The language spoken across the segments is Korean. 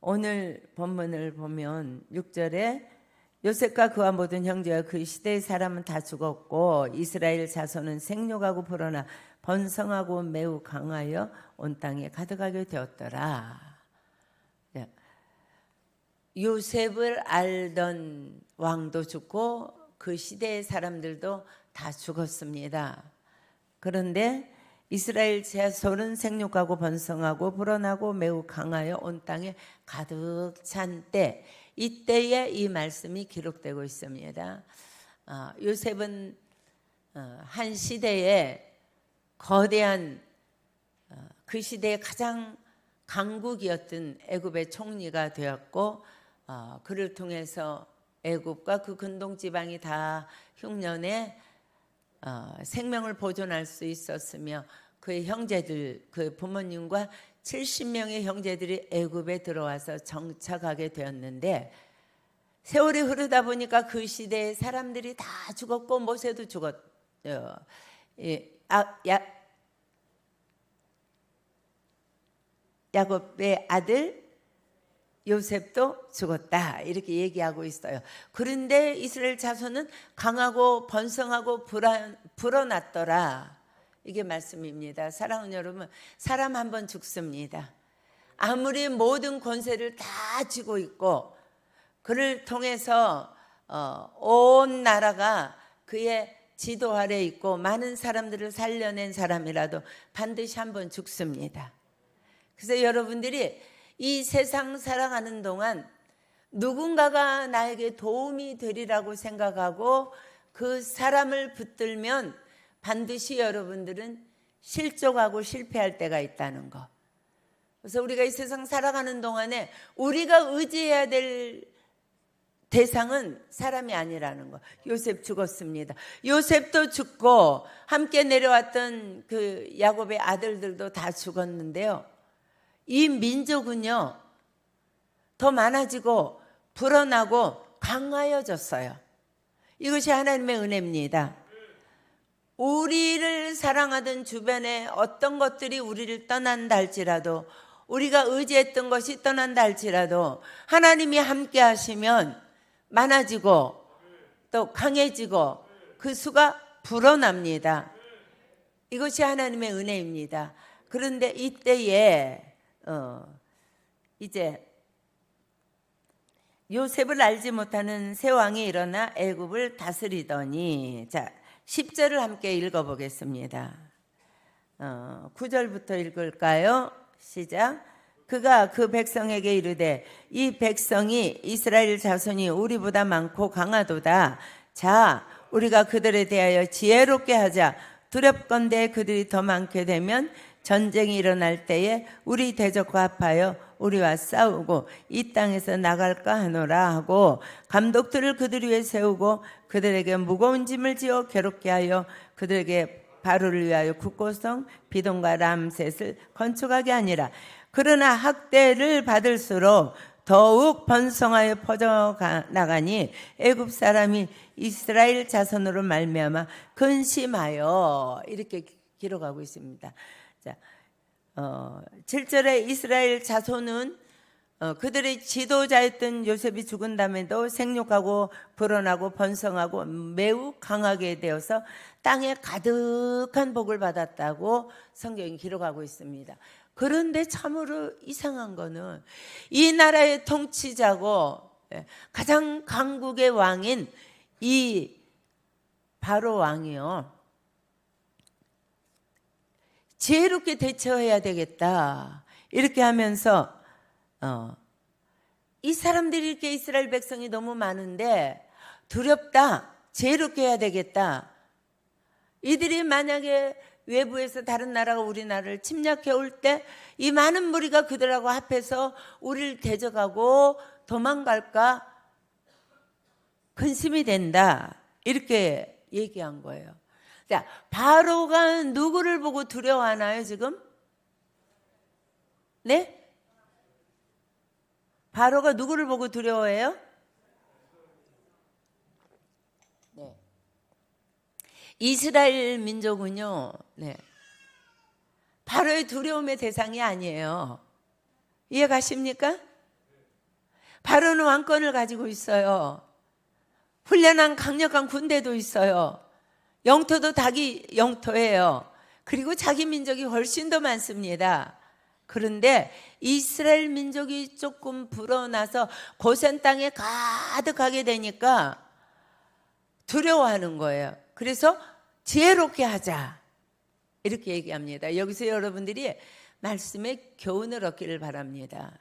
오늘 본문을 보면 6절에 요셉과 그와 모든 형제와 그 시대의 사람은 다 죽었고 이스라엘 자손은 생육하고 불어나 번성하고 매우 강하여 온 땅에 가득하게 되었더라. 요셉을 알던 왕도 죽고 그 시대의 사람들도 다 죽었습니다. 그런데 이스라엘 자손은 생육하고 번성하고 불어나고 매우 강하여 온 땅에 가득 찬 때, 이때에 이 말씀이 기록되고 있습니다. 요셉은 한 시대에 거대한 그 시대의 가장 강국이었던 애굽의 총리가 되었고, 그를 통해서 애굽과 그 근동 지방이 다 흉년에 생명을 보존할 수 있었으며, 그의 형제들, 그 부모님과 70명의 형제들이 애굽에 들어와서 정착하게 되었는데, 세월이 흐르다 보니까 그 시대의 사람들이 다 죽었고 모세도 죽었죠. 야곱의 아들 요셉도 죽었다, 이렇게 얘기하고 있어요. 그런데 이스라엘 자손은 강하고 번성하고 불어났더라, 이게 말씀입니다. 사랑하는 여러분, 사람 한 번 죽습니다. 아무리 모든 권세를 다 쥐고 있고 그를 통해서 온 나라가 그의 지도 아래 있고 많은 사람들을 살려낸 사람이라도 반드시 한 번 죽습니다. 그래서 여러분들이 이 세상 살아가는 동안 누군가가 나에게 도움이 되리라고 생각하고 그 사람을 붙들면 반드시 여러분들은 실족하고 실패할 때가 있다는 거. 그래서 우리가 이 세상 살아가는 동안에 우리가 의지해야 될 대상은 사람이 아니라는 거. 요셉 죽었습니다. 요셉도 죽고 함께 내려왔던 그 야곱의 아들들도 다 죽었는데요, 이 민족은요 더 많아지고 불어나고 강하여졌어요. 이것이 하나님의 은혜입니다. 우리를 사랑하던 주변에 어떤 것들이 우리를 떠난다 할지라도, 우리가 의지했던 것이 떠난다 할지라도 하나님이 함께 하시면 많아지고 또 강해지고 그 수가 불어납니다. 이것이 하나님의 은혜입니다. 그런데 이때에 이제 요셉을 알지 못하는 새 왕이 일어나 애굽을 다스리더니, 자 10절을 함께 읽어보겠습니다. 9절부터 읽을까요? 시작. 그가 그 백성에게 이르되 이 백성이 이스라엘 자손이 우리보다 많고 강하도다. 자 우리가 그들에 대하여 지혜롭게 하자. 두렵건대 그들이 더 많게 되면 전쟁이 일어날 때에 우리 대적과 합하여 우리와 싸우고 이 땅에서 나갈까 하노라 하고, 감독들을 그들 위에 세우고 그들에게 무거운 짐을 지어 괴롭게 하여 그들에게 바로를 위하여 국고성 비동과 람셋을 건축하게 하니라. 그러나 학대를 받을수록 더욱 번성하여 퍼져나가니 애굽 사람이 이스라엘 자손으로 말미암아 근심하여, 이렇게 기록하고 있습니다. 자, 7절에 이스라엘 자손은 그들의 지도자였던 요셉이 죽은 다음에도 생육하고 불어나고 번성하고 매우 강하게 되어서 땅에 가득한 복을 받았다고 성경이 기록하고 있습니다. 그런데 참으로 이상한 거는 이 나라의 통치자고 가장 강국의 왕인 이 바로 왕이요, 지혜롭게 대처해야 되겠다, 이렇게 하면서 이 사람들이 이렇게 이스라엘 백성이 너무 많은데 두렵다, 지혜롭게 해야 되겠다. 이들이 만약에 외부에서 다른 나라가 우리나라를 침략해 올 때 이 많은 무리가 그들하고 합해서 우리를 대적하고 도망갈까 근심이 된다, 이렇게 얘기한 거예요. 자, 바로가 누구를 보고 두려워하나요 지금? 네? 바로가 누구를 보고 두려워해요? 네. 이스라엘 민족은요, 네, 바로의 두려움의 대상이 아니에요. 이해 가십니까? 바로는 왕권을 가지고 있어요. 훈련한 강력한 군대도 있어요. 영토도 자기 영토예요. 그리고 자기 민족이 훨씬 더 많습니다. 그런데 이스라엘 민족이 조금 불어나서 고센 땅에 가득하게 되니까 두려워하는 거예요. 그래서 지혜롭게 하자 이렇게 얘기합니다. 여기서 여러분들이 말씀에 교훈을 얻기를 바랍니다.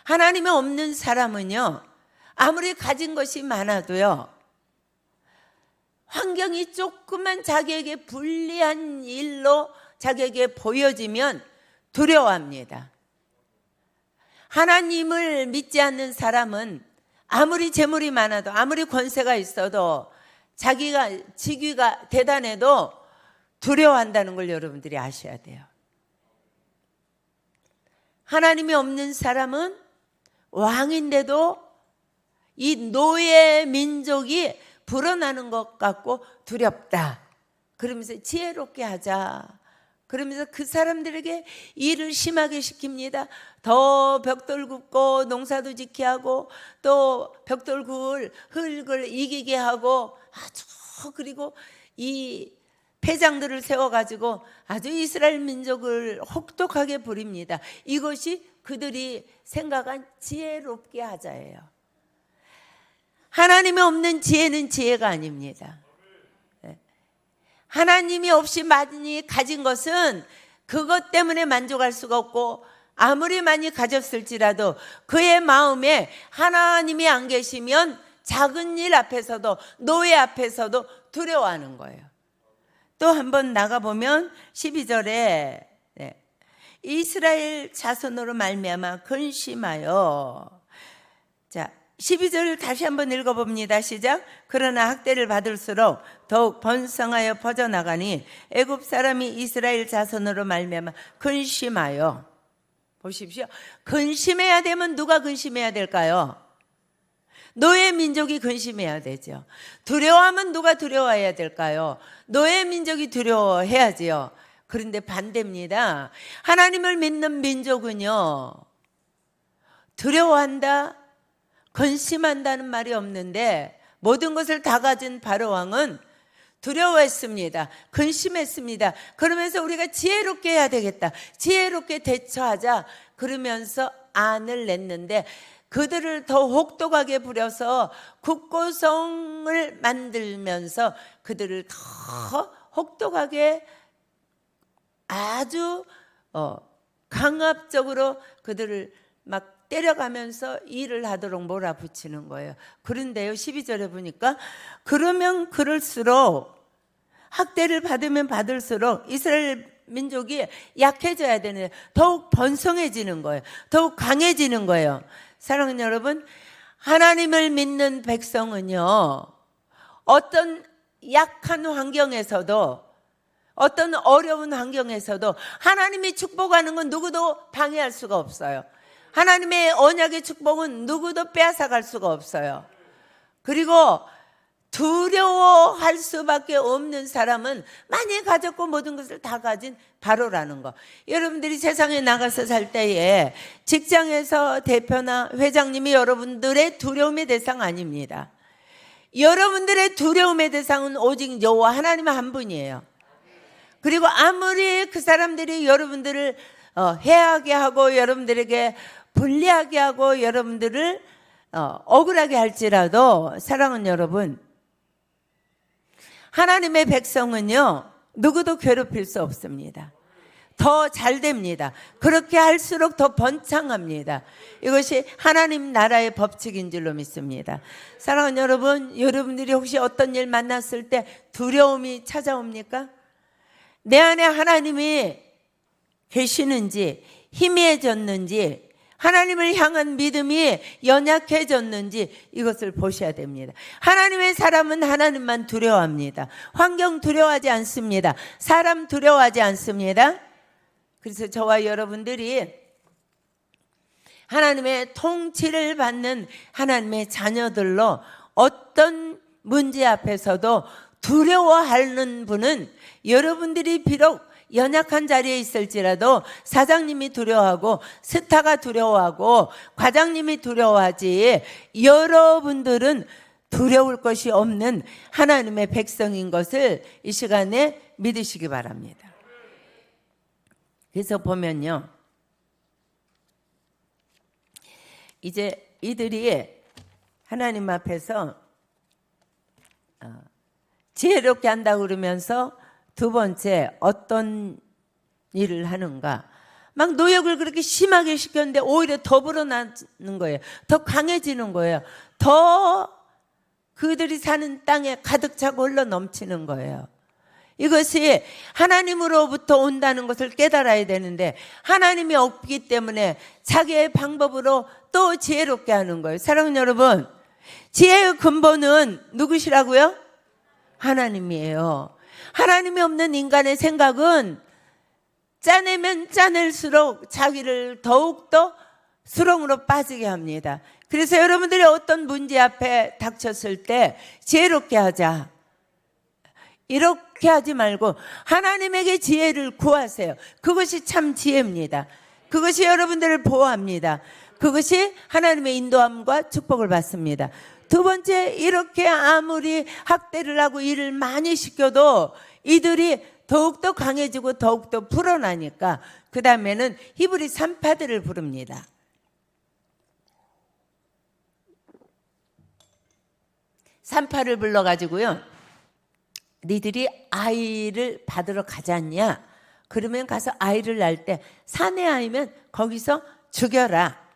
하나님이 없는 사람은요, 아무리 가진 것이 많아도요, 환경이 조금만 자기에게 불리한 일로 자기에게 보여지면 두려워합니다. 하나님을 믿지 않는 사람은 아무리 재물이 많아도, 아무리 권세가 있어도, 자기가 직위가 대단해도 두려워한다는 걸 여러분들이 아셔야 돼요. 하나님이 없는 사람은 왕인데도 이 노예 민족이 불어나는 것 같고 두렵다. 그러면서 지혜롭게 하자. 그러면서 그 사람들에게 일을 심하게 시킵니다. 더 벽돌 굽고 농사도 짓게 하고 또 벽돌 구울 흙을 이기게 하고 아주, 그리고 이 폐장들을 세워가지고 아주 이스라엘 민족을 혹독하게 부립니다. 이것이 그들이 생각한 지혜롭게 하자예요. 하나님이 없는 지혜는 지혜가 아닙니다. 하나님이 없이 많이 가진 것은 그것 때문에 만족할 수가 없고, 아무리 많이 가졌을지라도 그의 마음에 하나님이 안 계시면 작은 일 앞에서도, 노예 앞에서도 두려워하는 거예요. 또 한번 나가보면 12절에 이스라엘 자손으로 말미암아 근심하여, 자 12절 다시 한번 읽어봅니다. 시작. 그러나 학대를 받을수록 더욱 번성하여 퍼져나가니 애굽 사람이 이스라엘 자손으로 말미암아 근심하여. 보십시오. 근심해야 되면 누가 근심해야 될까요? 노예 민족이 근심해야 되죠. 두려워하면 누가 두려워해야 될까요? 노예 민족이 두려워해야지요. 그런데 반대입니다. 하나님을 믿는 민족은요, 두려워한다, 근심한다는 말이 없는데, 모든 것을 다 가진 바로왕은 두려워했습니다. 근심했습니다. 그러면서 우리가 지혜롭게 해야 되겠다, 지혜롭게 대처하자, 그러면서 안을 냈는데, 그들을 더 혹독하게 부려서 국고성을 만들면서 그들을 더 혹독하게 아주 강압적으로 그들을 막 때려가면서 일을 하도록 몰아붙이는 거예요. 그런데요, 12절에 보니까 그러면 그럴수록, 학대를 받으면 받을수록 이스라엘 민족이 약해져야 되는데 더욱 번성해지는 거예요. 더욱 강해지는 거예요. 사랑하는 여러분, 하나님을 믿는 백성은요, 어떤 약한 환경에서도, 어떤 어려운 환경에서도 하나님이 축복하는 건 누구도 방해할 수가 없어요. 하나님의 언약의 축복은 누구도 빼앗아갈 수가 없어요. 그리고 두려워할 수밖에 없는 사람은 많이 가졌고 모든 것을 다 가진 바로라는 거. 여러분들이 세상에 나가서 살 때에 직장에서 대표나 회장님이 여러분들의 두려움의 대상 아닙니다. 여러분들의 두려움의 대상은 오직 여호와 하나님 한 분이에요. 그리고 아무리 그 사람들이 여러분들을 해하게 하고 여러분들에게 불리하게 하고 여러분들을 억울하게 할지라도, 사랑하는 여러분, 하나님의 백성은요, 누구도 괴롭힐 수 없습니다. 더 잘 됩니다. 그렇게 할수록 더 번창합니다. 이것이 하나님 나라의 법칙인 줄로 믿습니다. 사랑하는 여러분, 여러분들이 혹시 어떤 일 만났을 때 두려움이 찾아옵니까? 내 안에 하나님이 계시는지, 희미해졌는지, 하나님을 향한 믿음이 연약해졌는지 이것을 보셔야 됩니다. 하나님의 사람은 하나님만 두려워합니다. 환경 두려워하지 않습니다. 사람 두려워하지 않습니다. 그래서 저와 여러분들이 하나님의 통치를 받는 하나님의 자녀들로 어떤 문제 앞에서도 두려워하는 분은, 여러분들이 비록 연약한 자리에 있을지라도 사장님이 두려워하고 스타가 두려워하고 과장님이 두려워하지 여러분들은 두려울 것이 없는 하나님의 백성인 것을 이 시간에 믿으시기 바랍니다. 그래서 보면요, 이제 이들이 하나님 앞에서 지혜롭게 한다고 그러면서 두 번째 어떤 일을 하는가? 막 노역을 그렇게 심하게 시켰는데 오히려 더 불어나는 거예요. 더 강해지는 거예요. 더 그들이 사는 땅에 가득 차고 흘러 넘치는 거예요. 이것이 하나님으로부터 온다는 것을 깨달아야 되는데 하나님이 없기 때문에 자기의 방법으로 또 지혜롭게 하는 거예요. 사랑하는 여러분, 지혜의 근본은 누구시라고요? 하나님이에요. 하나님이 없는 인간의 생각은 짜내면 짜낼수록 자기를 더욱더 수렁으로 빠지게 합니다. 그래서 여러분들이 어떤 문제 앞에 닥쳤을 때 지혜롭게 하자, 이렇게 하지 말고 하나님에게 지혜를 구하세요. 그것이 참 지혜입니다. 그것이 여러분들을 보호합니다. 그것이 하나님의 인도함과 축복을 받습니다. 두 번째, 이렇게 아무리 학대를 하고 일을 많이 시켜도 이들이 더욱더 강해지고 더욱더 불어나니까 그 다음에는 히브리 산파들을 부릅니다. 산파를 불러가지고요, 니들이 아이를 받으러 가지 않냐? 그러면 가서 아이를 낳을 때 사내 아이면 거기서 죽여라.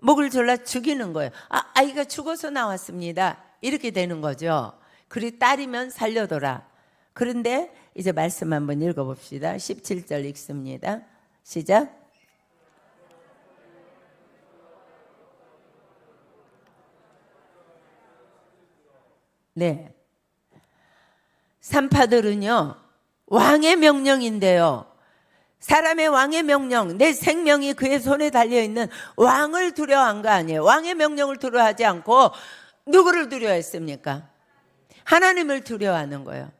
목을 졸라 죽이는 거예요. 아이가 죽어서 나왔습니다. 이렇게 되는 거죠. 그리고 딸이면 살려둬라. 그런데 이제 말씀 한번 읽어봅시다. 17절 읽습니다. 시작. 네. 산파들은요, 왕의 명령인데요, 사람의 왕의 명령, 내 생명이 그의 손에 달려있는 왕을 두려워한 거 아니에요. 왕의 명령을 두려워하지 않고 누구를 두려워했습니까? 하나님을 두려워하는 거예요.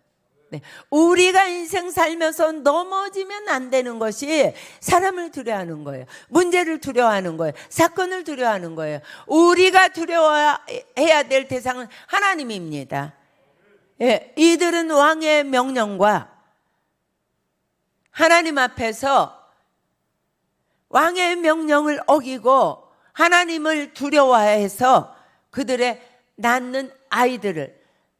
네. 우리가 인생 살면서 넘어지면 안 되는 것이 사람을 두려워하는 거예요. 문제를 두려워하는 거예요. 사건을 두려워하는 거예요. 우리가 두려워해야 될 대상은 하나님입니다. 예, 이들은 왕의 명령과 하나님 앞에서 왕의 명령을 어기고 하나님을 두려워해서 그들의 낳는 아이들을,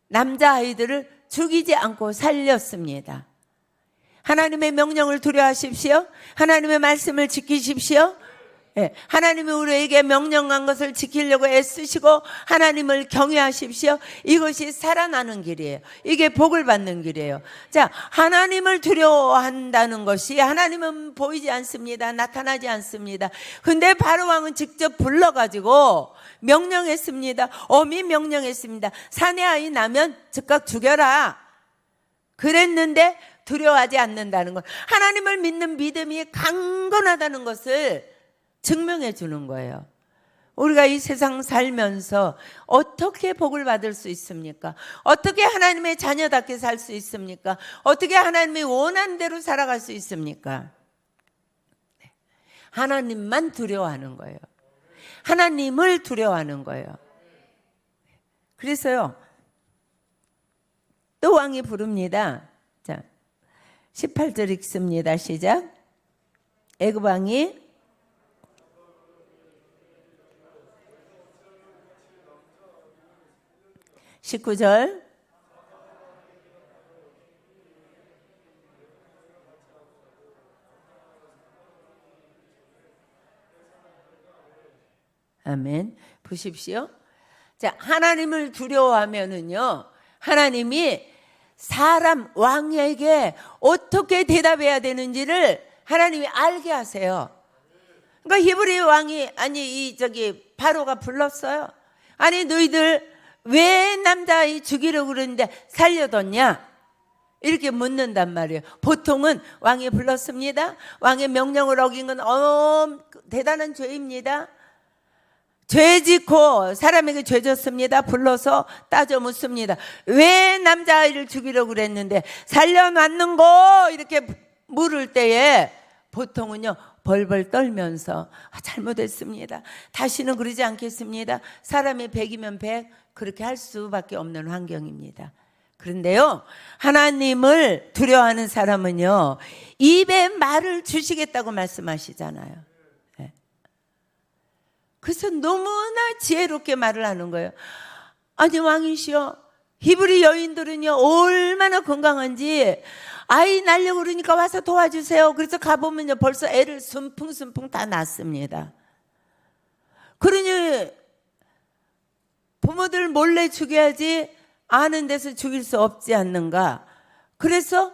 남자아이들을 죽이지 않고 살렸습니다. 하나님의 명령을 두려워하십시오. 하나님의 말씀을 지키십시오. 예, 하나님이 우리에게 명령한 것을 지키려고 애쓰시고 하나님을 경외하십시오. 이것이 살아나는 길이에요. 이게 복을 받는 길이에요. 자, 하나님을 두려워한다는 것이, 하나님은 보이지 않습니다. 나타나지 않습니다. 근데 바로왕은 직접 불러가지고 명령했습니다. 엄히 명령했습니다. 사내 아이 나면 즉각 죽여라. 그랬는데 두려워하지 않는다는 것, 하나님을 믿는 믿음이 강건하다는 것을 증명해 주는 거예요. 우리가 이 세상 살면서 어떻게 복을 받을 수 있습니까? 어떻게 하나님의 자녀답게 살 수 있습니까? 어떻게 하나님이 원하는 대로 살아갈 수 있습니까? 하나님만 두려워하는 거예요. 하나님을 두려워하는 거예요. 그래서요, 또 왕이 부릅니다. 자, 18절 읽습니다. 시작. 애굽 왕이 (19절) 아멘. 보십시오. 자, 하나님을 두려워하면은요, 하나님이 사람 왕에게 어떻게 대답해야 되는지를 하나님이 알게 하세요. 그러니까 히브리 왕이, 바로가 불렀어요. 아니, 너희들 왜 남자아이 죽이려고 그러는데 살려뒀냐? 이렇게 묻는단 말이에요. 보통은 왕이 불렀습니다. 왕의 명령을 어긴 건 대단한 죄입니다. 죄 짓고 사람에게 죄 졌습니다. 불러서 따져 묻습니다. 왜 남자아이를 죽이려고 그랬는데 살려놨는 거? 이렇게 물을 때에 보통은요 벌벌 떨면서 잘못했습니다, 다시는 그러지 않겠습니다, 사람이 100이면 100 그렇게 할 수밖에 없는 환경입니다. 그런데요 하나님을 두려워하는 사람은요 입에 말을 주시겠다고 말씀하시잖아요. 네. 그래서 너무나 지혜롭게 말을 하는 거예요. 아니 왕이시여, 히브리 여인들은요 얼마나 건강한지 아이 낳으려고 그러니까 와서 도와주세요. 그래서 가보면요 벌써 애를 순풍순풍 다 낳습니다. 그러니 부모들 몰래 죽여야지 아는 데서 죽일 수 없지 않는가. 그래서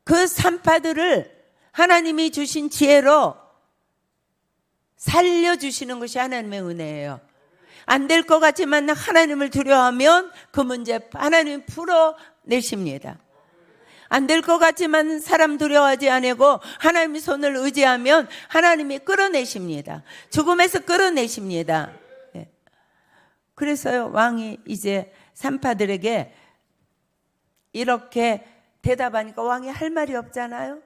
그 산파들을 하나님이 주신 지혜로 살려주시는 것이 하나님의 은혜예요. 안 될 것 같지만 하나님을 두려워하면 그 문제 하나님이 풀어내십니다. 안 될 것 같지만 사람 두려워하지 않고 하나님의 손을 의지하면 하나님이 끌어내십니다. 죽음에서 끌어내십니다. 그래서요 왕이 이제 산파들에게 이렇게 대답하니까 왕이 할 말이 없잖아요.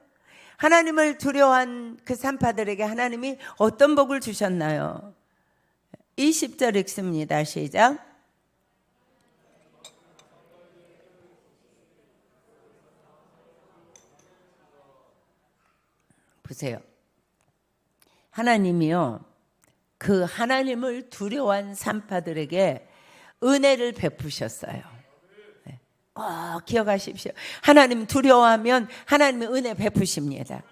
하나님을 두려워한 그 산파들에게 하나님이 어떤 복을 주셨나요? 20절 읽습니다. 시작. 보세요. 하나님이요 그 하나님을 두려워한 산파들에게 은혜를 베푸셨어요. 꼭 기억하십시오. 하나님 두려워하면 하나님의 은혜 베푸십니다.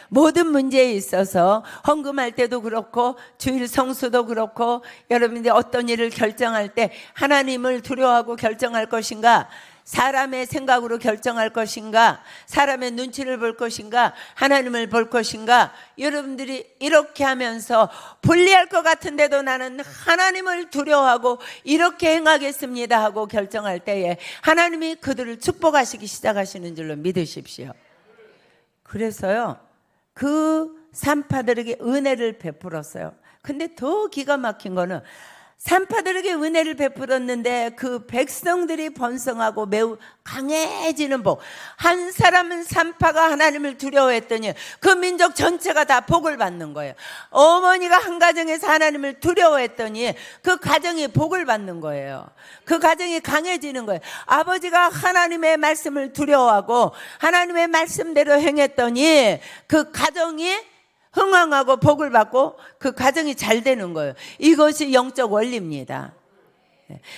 모든 문제에 있어서 헌금할 때도 그렇고 주일 성수도 그렇고 여러분들이 어떤 일을 결정할 때 하나님을 두려워하고 결정할 것인가, 사람의 생각으로 결정할 것인가, 사람의 눈치를 볼 것인가, 하나님을 볼 것인가, 여러분들이 이렇게 하면서 불리할 것 같은데도 나는 하나님을 두려워하고 이렇게 행하겠습니다 하고 결정할 때에 하나님이 그들을 축복하시기 시작하시는 줄로 믿으십시오. 그래서요 그 산파들에게 은혜를 베풀었어요. 근데 더 기가 막힌 거는 산파들에게 은혜를 베풀었는데 그 백성들이 번성하고 매우 강해지는 복. 한 사람은 산파가 하나님을 두려워했더니 그 민족 전체가 다 복을 받는 거예요. 어머니가 한 가정에서 하나님을 두려워했더니 그 가정이 복을 받는 거예요. 그 가정이 강해지는 거예요. 아버지가 하나님의 말씀을 두려워하고 하나님의 말씀대로 행했더니 그 가정이 흥왕하고 복을 받고 그 가정이 잘 되는 거예요. 이것이 영적 원리입니다.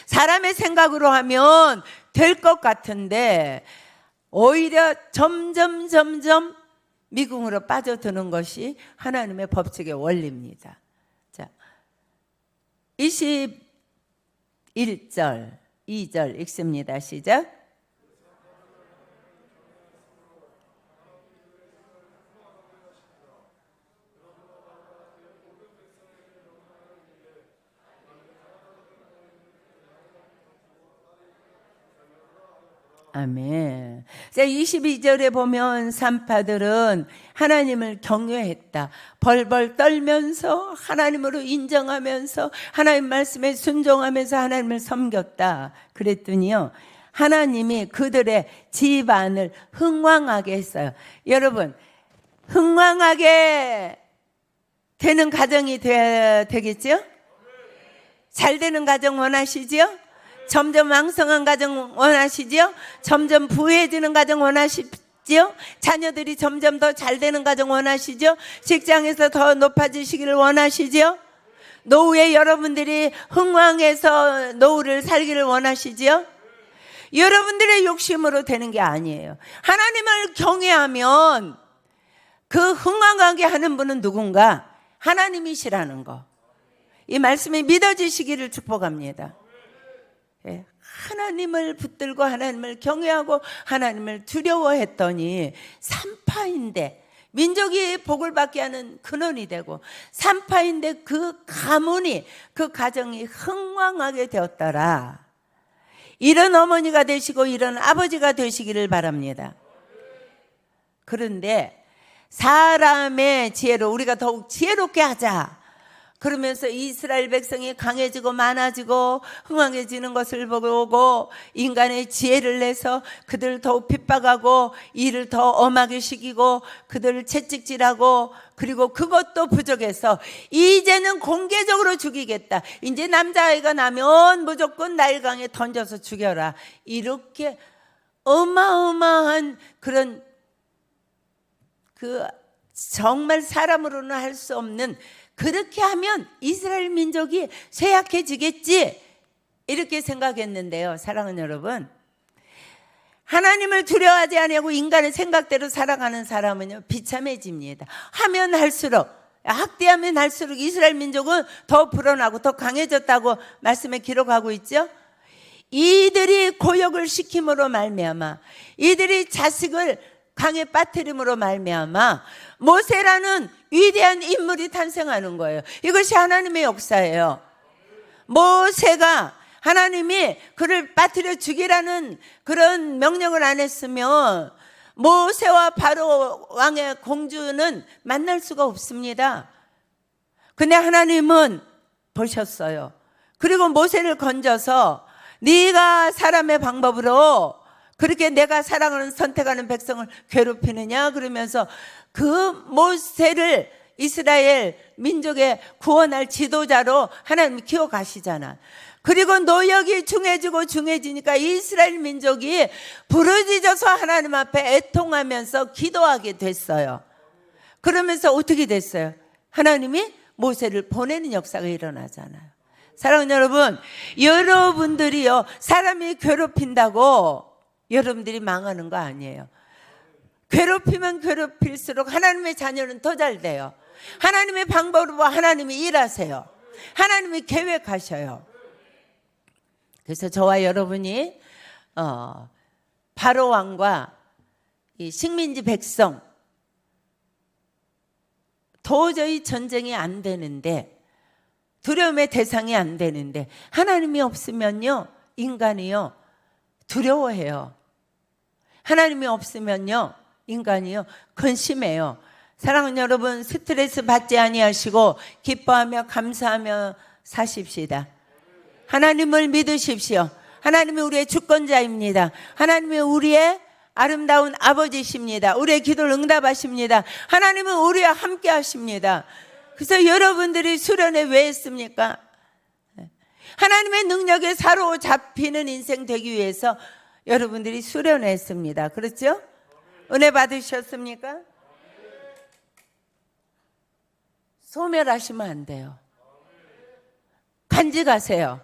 사람의 생각으로 하면 될 것 같은데 오히려 점점 미궁으로 빠져드는 것이 하나님의 법칙의 원리입니다. 자, 21절 2절 읽습니다. 시작. 아멘. 22절에 보면 산파들은 하나님을 경외했다. 벌벌 떨면서 하나님으로 인정하면서 하나님 말씀에 순종하면서 하나님을 섬겼다. 그랬더니요 하나님이 그들의 집안을 흥왕하게 했어요. 여러분 흥왕하게 되는 가정이 되겠죠? 잘 되는 가정 원하시죠? 점점 왕성한 가정 원하시죠? 점점 부유해지는 가정 원하시죠? 자녀들이 점점 더 잘 되는 가정 원하시죠? 직장에서 더 높아지시기를 원하시죠? 노후에 여러분들이 흥왕해서 노후를 살기를 원하시죠? 여러분들의 욕심으로 되는 게 아니에요. 하나님을 경외하면 그 흥왕하게 하는 분은 누군가? 하나님이시라는 거. 이 말씀이 믿어지시기를 축복합니다. 하나님을 붙들고 하나님을 경외하고 하나님을 두려워했더니 산파인데 민족이 복을 받게 하는 근원이 되고 산파인데 그 가문이 그 가정이 흥왕하게 되었더라. 이런 어머니가 되시고 이런 아버지가 되시기를 바랍니다. 그런데 사람의 지혜로 우리가 더욱 지혜롭게 하자. 그러면서 이스라엘 백성이 강해지고 많아지고 흥황해지는 것을 보고 인간의 지혜를 내서 그들을 더욱 핍박하고 일을 더 엄하게 시키고 그들을 채찍질하고, 그리고 그것도 부족해서 이제는 공개적으로 죽이겠다. 이제 남자아이가 나면 무조건 나일강에 던져서 죽여라. 이렇게 어마어마한 그런 정말 사람으로는 할 수 없는, 그렇게 하면 이스라엘 민족이 쇠약해지겠지, 이렇게 생각했는데요. 사랑하는 여러분, 하나님을 두려워하지 아니하고 인간의 생각대로 살아가는 사람은요, 비참해집니다. 하면 할수록, 학대하면 할수록 이스라엘 민족은 더 불어나고 더 강해졌다고 말씀에 기록하고 있죠. 이들이 고역을 시킴으로 말미암아, 이들이 자식을 강에 빠뜨림으로 말미암아 모세라는 위대한 인물이 탄생하는 거예요. 이것이 하나님의 역사예요. 모세가 하나님이 그를 빠뜨려 죽이라는 그런 명령을 안 했으면 모세와 바로 왕의 공주는 만날 수가 없습니다. 근데 하나님은 보셨어요. 그리고 모세를 건져서 네가 사람의 방법으로 그렇게 내가 사랑하는 선택하는 백성을 괴롭히느냐 그러면서 그 모세를 이스라엘 민족의 구원할 지도자로 하나님이 키워가시잖아. 그리고 노역이 중해지니까 이스라엘 민족이 부르짖어서 하나님 앞에 애통하면서 기도하게 됐어요. 그러면서 어떻게 됐어요? 하나님이 모세를 보내는 역사가 일어나잖아요. 사랑하는 여러분, 여러분들이요, 사람이 괴롭힌다고 여러분들이 망하는 거 아니에요. 괴롭히면 괴롭힐수록 하나님의 자녀는 더 잘 돼요. 하나님의 방법으로 하나님이 일하세요. 하나님이 계획하셔요. 그래서 저와 여러분이 바로 왕과 이 식민지 백성, 도저히 전쟁이 안 되는데, 두려움의 대상이 안 되는데, 하나님이 없으면요, 인간이요 두려워해요. 하나님이 없으면요, 인간이요 근심해요. 사랑하는 여러분, 스트레스 받지 아니하시고 기뻐하며 감사하며 사십시다. 하나님을 믿으십시오. 하나님이 우리의 주권자입니다. 하나님이 우리의 아름다운 아버지십니다. 우리의 기도를 응답하십니다. 하나님은 우리와 함께 하십니다. 그래서 여러분들이 수련회 왜 했습니까? 하나님의 능력에 사로잡히는 인생 되기 위해서 여러분들이 수련회 했습니다. 그렇죠? 은혜 받으셨습니까? 소멸하시면 안 돼요. 간직하세요.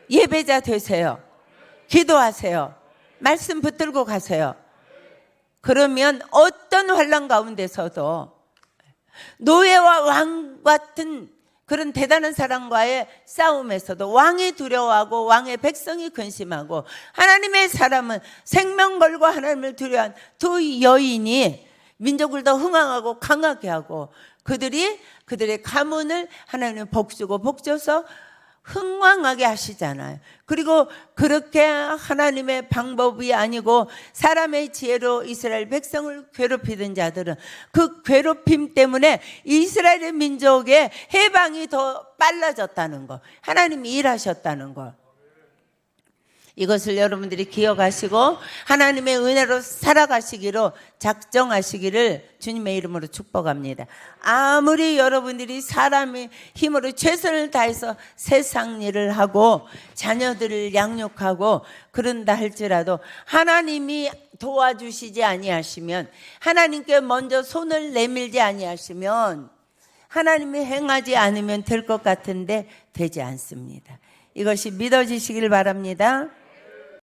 예배자 되세요. 기도하세요. 말씀 붙들고 가세요. 그러면 어떤 환난 가운데서도 노예와 왕 같은 그런 대단한 사람과의 싸움에서도 왕이 두려워하고 왕의 백성이 근심하고 하나님의 사람은 생명 걸고 하나님을 두려워한 두 여인이 민족을 더 흥왕하고 강하게 하고 그들의 가문을 하나님은 복주고 복줘서 흥왕하게 하시잖아요. 그리고 그렇게 하나님의 방법이 아니고 사람의 지혜로 이스라엘 백성을 괴롭히던 자들은 그 괴롭힘 때문에 이스라엘 민족의 해방이 더 빨라졌다는 거, 하나님이 일하셨다는 거, 이것을 여러분들이 기억하시고 하나님의 은혜로 살아가시기로 작정하시기를 주님의 이름으로 축복합니다. 아무리 여러분들이 사람의 힘으로 최선을 다해서 세상 일을 하고 자녀들을 양육하고 그런다 할지라도 하나님이 도와주시지 아니하시면, 하나님께 먼저 손을 내밀지 아니하시면, 하나님이 행하지 않으면 될 것 같은데 되지 않습니다. 이것이 믿어지시길 바랍니다.